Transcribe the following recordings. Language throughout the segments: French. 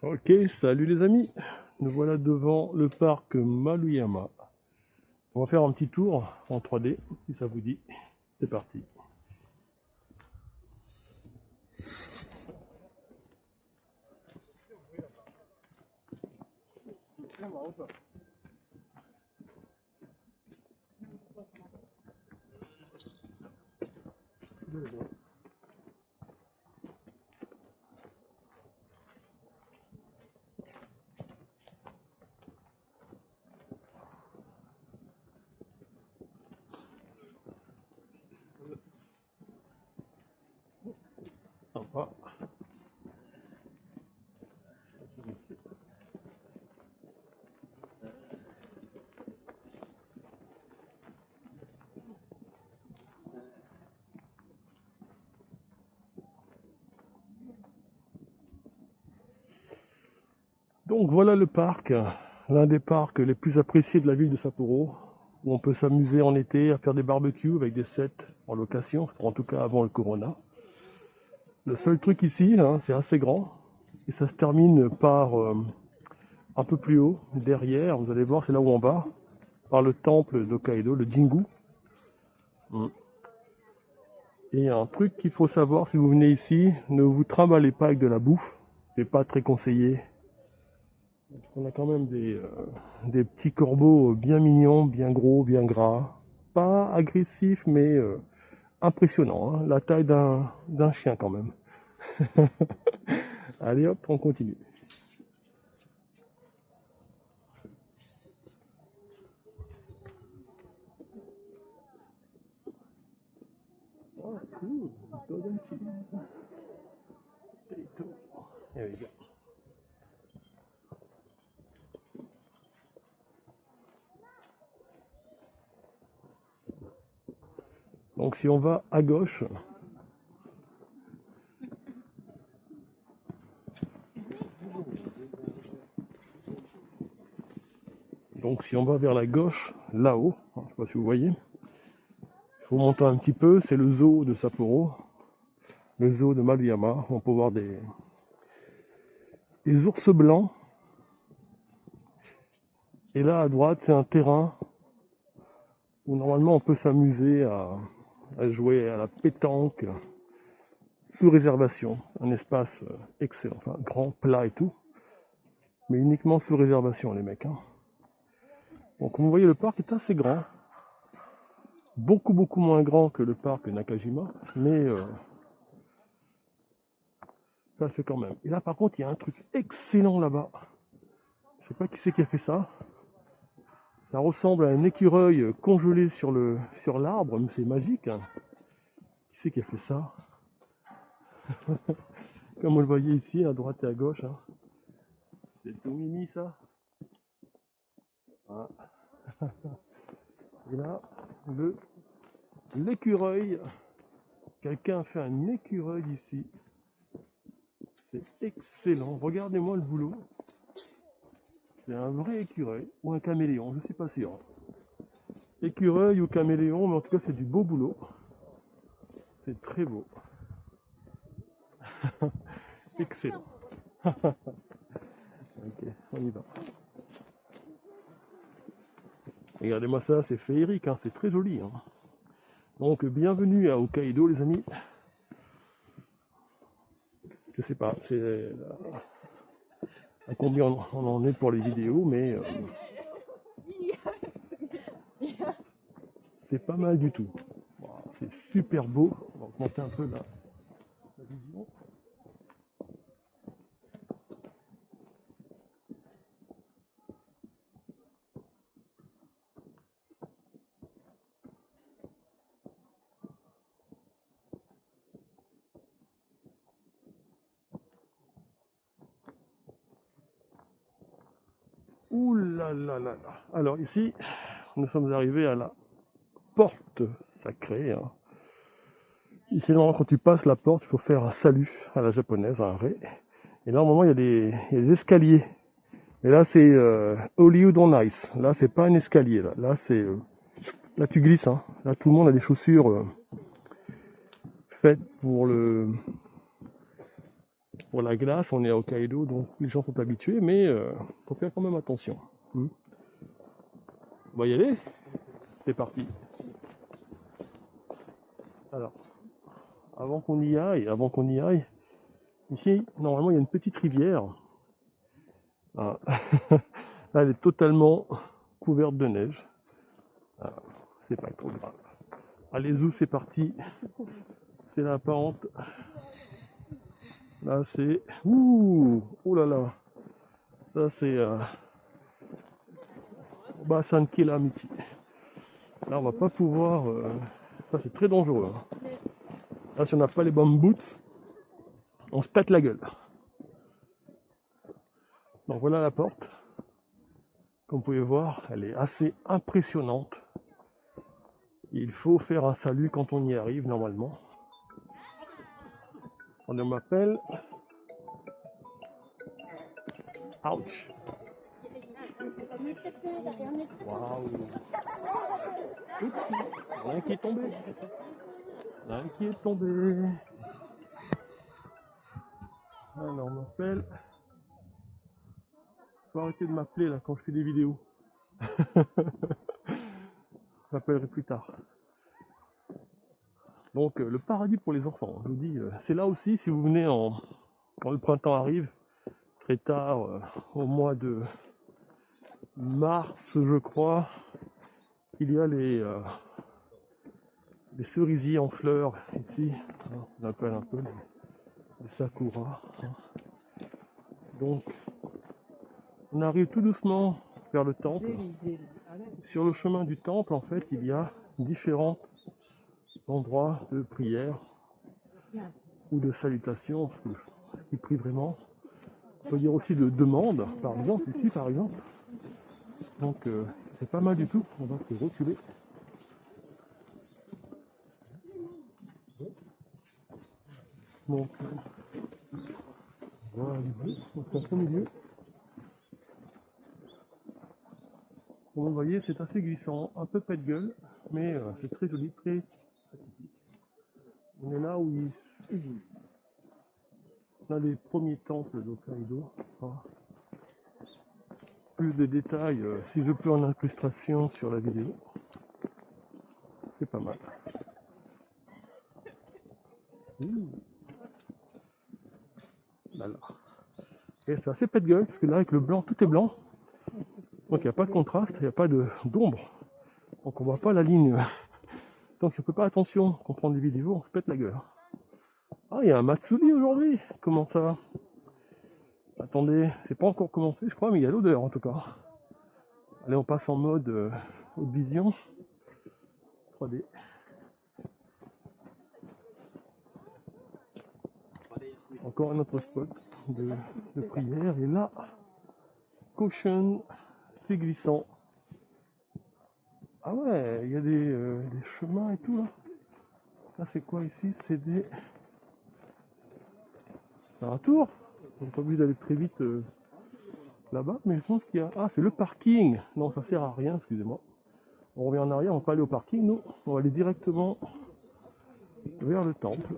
Ok, salut les amis. Nous voilà devant le parc Maruyama. On va faire un petit tour en 3D, si ça vous dit. C'est parti. Sympa. Donc voilà le parc, l'un des parcs les plus appréciés de la ville de Sapporo, où on peut s'amuser en été à faire des barbecues avec des sets en location, en tout cas avant le corona. Le seul truc ici, hein, c'est assez grand, et ça se termine par un peu plus haut, derrière, vous allez voir, c'est là où on va, par le temple d'Hokkaido, le Jingu. Mm. Et un truc qu'il faut savoir si vous venez ici, ne vous trimballez pas avec de la bouffe, c'est pas très conseillé. On a quand même des petits corbeaux bien mignons, bien gros, bien gras, pas agressifs mais impressionnants, hein, la taille d'un chien quand même. Allez hop, on continue. Oh, cool. Golden cheese. Potato. There we go. Donc si on va à gauche, donc si on va vers la gauche, là-haut, je ne sais pas si vous voyez, il faut monter un petit peu, c'est le zoo de Sapporo, le zoo de Maruyama. On peut voir des ours blancs. Et là à droite, c'est un terrain où normalement on peut s'amuser à jouer à la pétanque sous réservation. Un espace excellent, enfin grand, plat et tout, mais uniquement sous réservation les mecs, hein. Donc comme vous voyez, le parc est assez grand, beaucoup moins grand que le parc Nakajima, mais ça le fait quand même. Et là par contre, il y a un truc excellent là-bas. Je sais pas qui c'est qui a fait ça. Ça ressemble à un écureuil congelé sur l'arbre, mais c'est magique, hein. Qui c'est qui a fait ça? Comme vous le voyez ici, à droite et à gauche, hein. C'est tout mimi ça. Voilà. Et là, l'écureuil. Quelqu'un a fait un écureuil ici. C'est excellent. Regardez-moi le boulot. C'est un vrai écureuil ou un caméléon, je ne suis pas sûr. Écureuil ou caméléon, mais en tout cas c'est du beau boulot. C'est très beau. Excellent. Ok, on y va. Regardez-moi ça, c'est féerique, hein, c'est très joli, hein. Donc bienvenue à Hokkaido les amis. Je sais pas, c'est à combien on en est pour les vidéos, mais c'est pas mal du tout. Voilà, c'est super beau. On va augmenter un peu la vision. Ouh là là là là. Alors ici, nous sommes arrivés à la porte sacrée, hein. Ici, normalement, quand tu passes la porte, il faut faire un salut à la japonaise, un ré. Et là, normalement, il y a des escaliers. Et là, c'est Hollywood on Ice. Là, c'est pas un escalier. Là, c'est là, tu glisses, hein. Là, tout le monde a des chaussures faites pour Pour la glace, on est à Hokkaido, donc les gens sont habitués, mais faut faire quand même attention. On va y aller? C'est parti. Alors, avant qu'on y aille, ici, normalement, il y a une petite rivière. Ah. Elle est totalement couverte de neige. Ah, c'est pas trop grave. Allez, zou, c'est parti. C'est la pente. Là, c'est... Ouh! Oh là là! Ça, c'est... Bassan Kilamiti. Là, on va pas pouvoir... Ça, c'est très dangereux. Hein. Là, si on n'a pas les bonnes boots, on se pète la gueule. Donc voilà la porte. Comme vous pouvez voir, elle est assez impressionnante. Il faut faire un salut quand on y arrive, normalement. On m'appelle... Ouch! Waouh! Oups! Il y en a un qui est tombé. Il y en a un qui est tombé. Alors, on m'appelle... Faut arrêter de m'appeler là quand je fais des vidéos. Je m'appellerai plus tard. Donc le paradis pour les enfants, je vous dis, c'est là aussi si vous venez quand le printemps arrive, très tard, au mois de mars je crois, il y a les cerisiers en fleurs ici, hein, on appelle un peu les sakuras. Hein. Donc on arrive tout doucement vers le temple. Sur le chemin du temple en fait il y a différents endroits de prière ou de salutation, parce que ils prient vraiment. On peut dire aussi de demande, par exemple, ici par exemple. Donc c'est pas mal du tout, on va se reculer. Donc voilà, on passe au milieu. Comme vous voyez, c'est assez glissant, un peu pète gueule, mais c'est très joli, très... On est là où on a les premiers temples d'Hokkaido. Hein. Plus de détails, si je peux en incrustation sur la vidéo. C'est pas mal. Là, là. Et c'est assez pète gueule, parce que là avec le blanc, tout est blanc. Donc il n'y a pas de contraste, il n'y a pas d'ombre. Donc on voit pas la ligne. Donc si on ne fait pas attention quand on prend des vidéos, on se pète la gueule. Ah, il y a un Matsuri aujourd'hui. Comment ça va? Attendez, c'est pas encore commencé, je crois, mais il y a l'odeur en tout cas. Allez, on passe en mode haute vision 3D. Encore un autre spot de prière. Et là, caution, c'est glissant. Ah ouais, il y a des chemins et tout là. Là, c'est quoi ici? C'est des... C'est un tour. On n'est pas obligé d'aller très vite là-bas, mais je pense qu'il y a... Ah, c'est le parking. Non, ça sert à rien, excusez-moi. On revient en arrière, on va pas aller au parking, nous. On va aller directement vers le temple.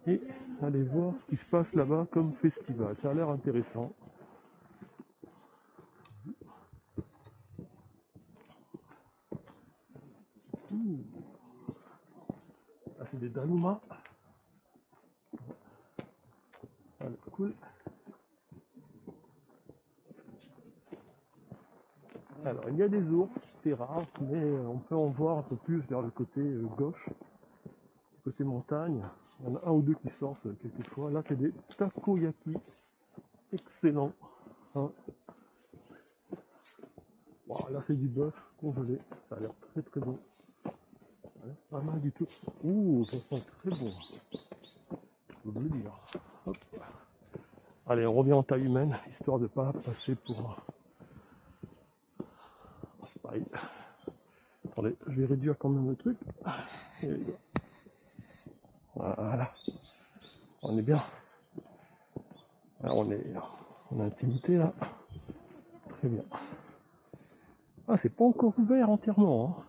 Et aller voir ce qui se passe là-bas comme festival. Ça a l'air intéressant. Là, c'est des Danuma. Allez, cool. Alors, il y a des ours, c'est rare, mais on peut en voir un peu plus vers le côté gauche, côté montagne. Il y en a un ou deux qui sortent quelquefois. Là, c'est des takoyaki. Excellent. Hein. Wow, là, c'est du bœuf congelé. Ça a l'air très très bon. Ouais, pas mal du tout. Ouh, ça sent très bon. Je veux le dire. Hop. Allez, on revient en taille humaine, histoire de ne pas passer pour un spy. Attendez, je vais réduire quand même le truc. Voilà. On est bien. Alors on est en intimité là. Très bien. Ah, c'est pas encore ouvert entièrement. Hein.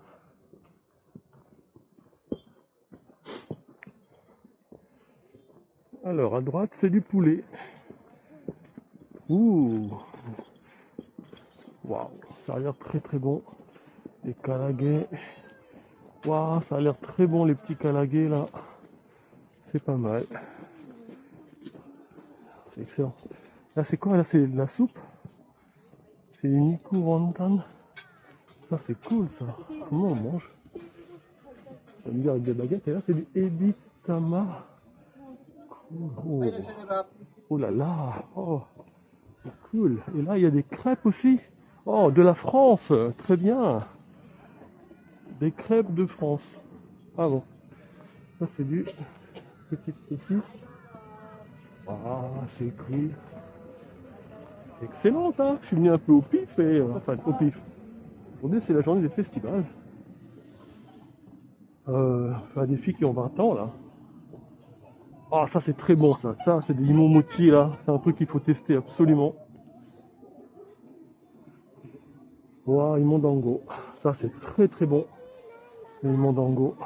Alors, à droite, c'est du poulet. Ouh, waouh, ça a l'air très très bon. Les calaguets. Waouh, ça a l'air très bon les petits calaguets là. C'est pas mal. C'est excellent. Là, c'est quoi? Là, c'est de la soupe. C'est une niku wonton. Ça, c'est cool ça. Comment on mange? Ça me dit avec des baguettes. Et là, c'est du ebi tama. Oh, oh là là. Oh, c'est cool. Et là, il y a des crêpes aussi. Oh, de la France. Très bien. Des crêpes de France. Ah bon. Ça, c'est du petite saucisse. Ah, c'est cool. Excellent ça. Je suis venu un peu au pif et enfin au pif. Aujourd'hui, c'est la journée des festivals. Enfin, des filles qui ont 20 ans là. Ah, ça c'est très bon ça. Ça, c'est des limon-mochi là. C'est un truc qu'il faut tester absolument. Waouh, Imondango. Ça, c'est très très bon. Les Imondango.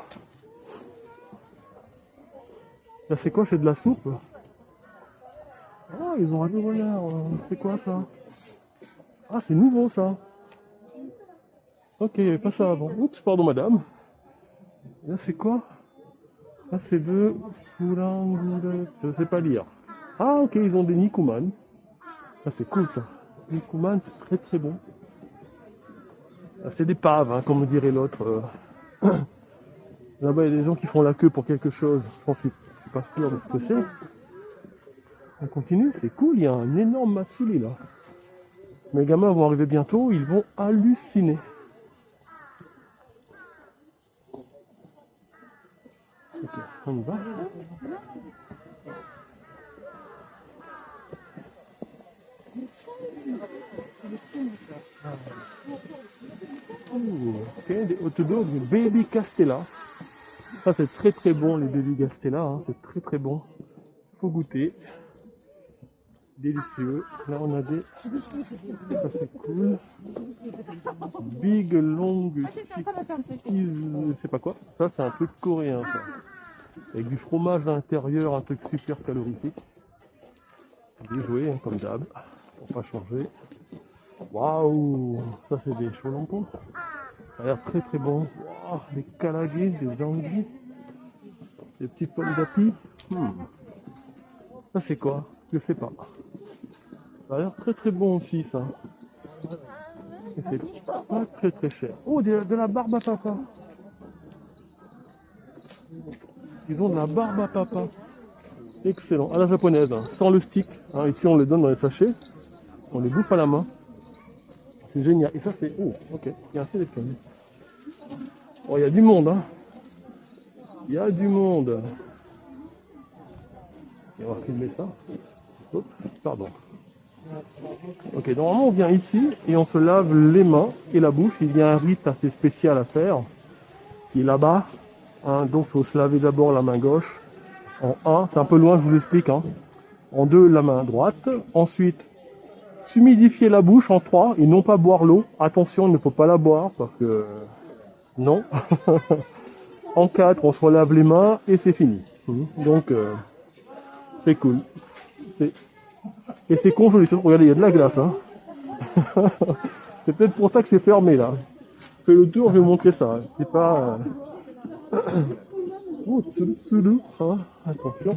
Là, c'est quoi? C'est de la soupe? Ah, ils ont raté l'air. C'est quoi ça? Ah, c'est nouveau ça. Ok, il n'y avait pas ça avant. Oups, pardon madame. Là, c'est quoi? Là, c'est de Fulanguret. Je ne sais pas lire. Ah, ok, ils ont des Nikuman. Ah, c'est cool ça. Nikuman, c'est très très bon. Ah, c'est des paves, hein, comme dirait l'autre. Là-bas, il y a des gens qui font la queue pour quelque chose. Je pense que je suis pas sûr de ce que c'est. On continue, c'est cool, il y a un énorme massoulet là. Mes gamins vont arriver bientôt, ils vont halluciner. Ok, on y va. Ouh, ok, des hot dogs, baby castella. Ça c'est très très bon les baby castella, hein, c'est très très bon. Faut goûter. Délicieux. Là on a des. Ça c'est cool. Big long je sais pas quoi. Ça c'est un truc coréen ça. Avec du fromage à l'intérieur, un truc super calorifique. Bien joué, hein, comme d'hab. Pour pas changer. Waouh, ça c'est des cholampons. Ça a l'air très très bon. Waouh, des calaguets, des anguilles, des petites pommes d'api. Ça c'est quoi? Je sais pas. Ça a l'air très très bon aussi ça. Et c'est pas très très cher. Oh, de la barbe à papa. Ils ont de la barbe à papa. Excellent. À la japonaise, hein, sans le stick. Hein, ici on les donne dans les sachets. On les bouffe à la main. C'est génial. Et ça c'est... Oh, ok. Il y a un téléphone. Oh, il y a du monde, hein. Il y a du monde. Et on va filmer ça. Oups, pardon. Ok, normalement on vient ici et on se lave les mains et la bouche. Il y a un rite assez spécial à faire, qui est là-bas. Hein, donc il faut se laver d'abord la main gauche. En 1, c'est un peu loin, je vous l'explique. Hein. En 2, la main droite. Ensuite, s'humidifier la bouche en 3 et non pas boire l'eau. Attention, il ne faut pas la boire parce que... Non. En 4, on se relave les mains et c'est fini. Donc, c'est cool. Et c'est congelé. Regardez, il y a de la glace. Hein. C'est peut-être pour ça que c'est fermé là. Fais le tour, je vais vous montrer ça. C'est pas... Oh, tsulu, hein. Attention.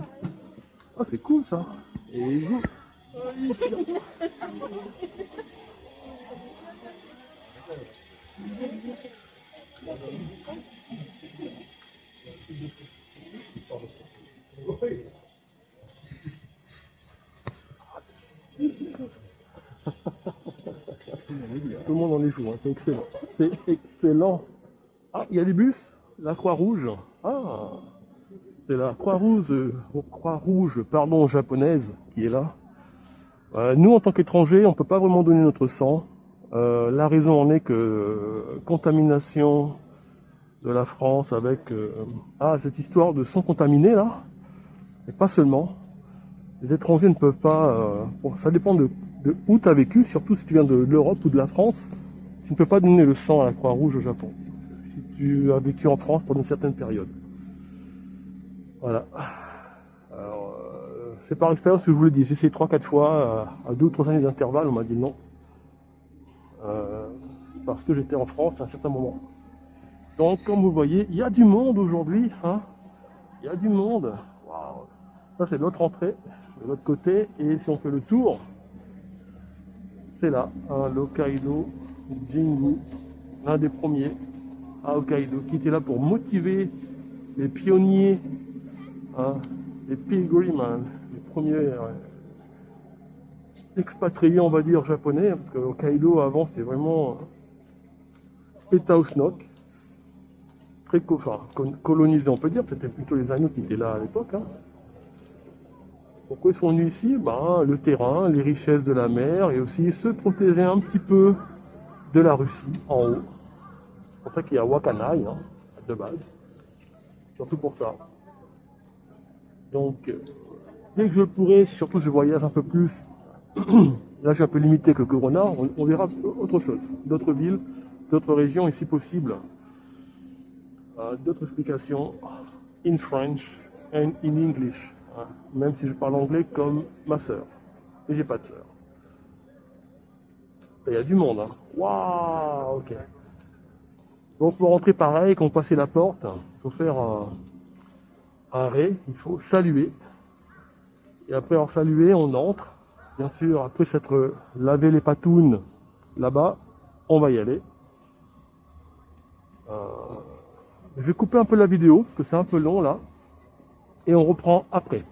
Ah, c'est cool ça. Et vous. Tout le monde en est fou, hein. C'est excellent. C'est excellent. Ah, il y a des bus. La Croix-Rouge. Ah, c'est la Croix-Rouge, pardon, japonaise qui est là. Nous, en tant qu'étrangers, on ne peut pas vraiment donner notre sang. La raison en est que contamination de la France avec cette histoire de sang contaminé là, et pas seulement. Les étrangers ne peuvent pas. Bon, ça dépend de où tu as vécu, surtout si tu viens de l'Europe ou de la France. Tu ne peux pas donner le sang à la Croix-Rouge au Japon. Si tu as vécu en France pendant une certaine période. Voilà. Alors, C'est par expérience que je vous le dis. J'ai essayé 3-4 fois, à 2 ou 3 années d'intervalle, on m'a dit non. Euh, Parce que j'étais en France à un certain moment. Donc, comme vous voyez, il y a du monde aujourd'hui. Hein, il y a du monde. Waouh. Ça, c'est l'autre entrée, de l'autre côté. Et si on fait le tour, c'est là, hein, l'Hokkaido Jingu, l'un des premiers à Hokkaido, qui était là pour motiver les pionniers, hein, les pilgrims, les premiers expatriés, on va dire, japonais, parce que Hokkaido avant c'était vraiment État Osnok, très colonisé, on peut dire, c'était plutôt les Aïnous qui étaient là à l'époque. Hein. Pourquoi ils sont venus ici? Ben, le terrain, les richesses de la mer et aussi se protéger un petit peu de la Russie en haut. C'est pour ça qu'il y a Wakanaï, hein, de base, surtout pour ça. Donc, dès que je pourrai, si surtout je voyage un peu plus, là je suis un peu limité avec le Corona, on verra autre chose, d'autres villes, d'autres régions et si possible, d'autres explications in French and in English, hein, même si je parle anglais comme ma sœur, et j'ai pas de sœur. Il y a du monde, hein. Waouh, ok. Donc pour rentrer pareil, quand on passe la porte, il faut faire un ré, il faut saluer. Et après avoir salué, on entre. Bien sûr, après s'être lavé les patounes là-bas, on va y aller. Je vais couper un peu la vidéo, parce que c'est un peu long là. Et on reprend après.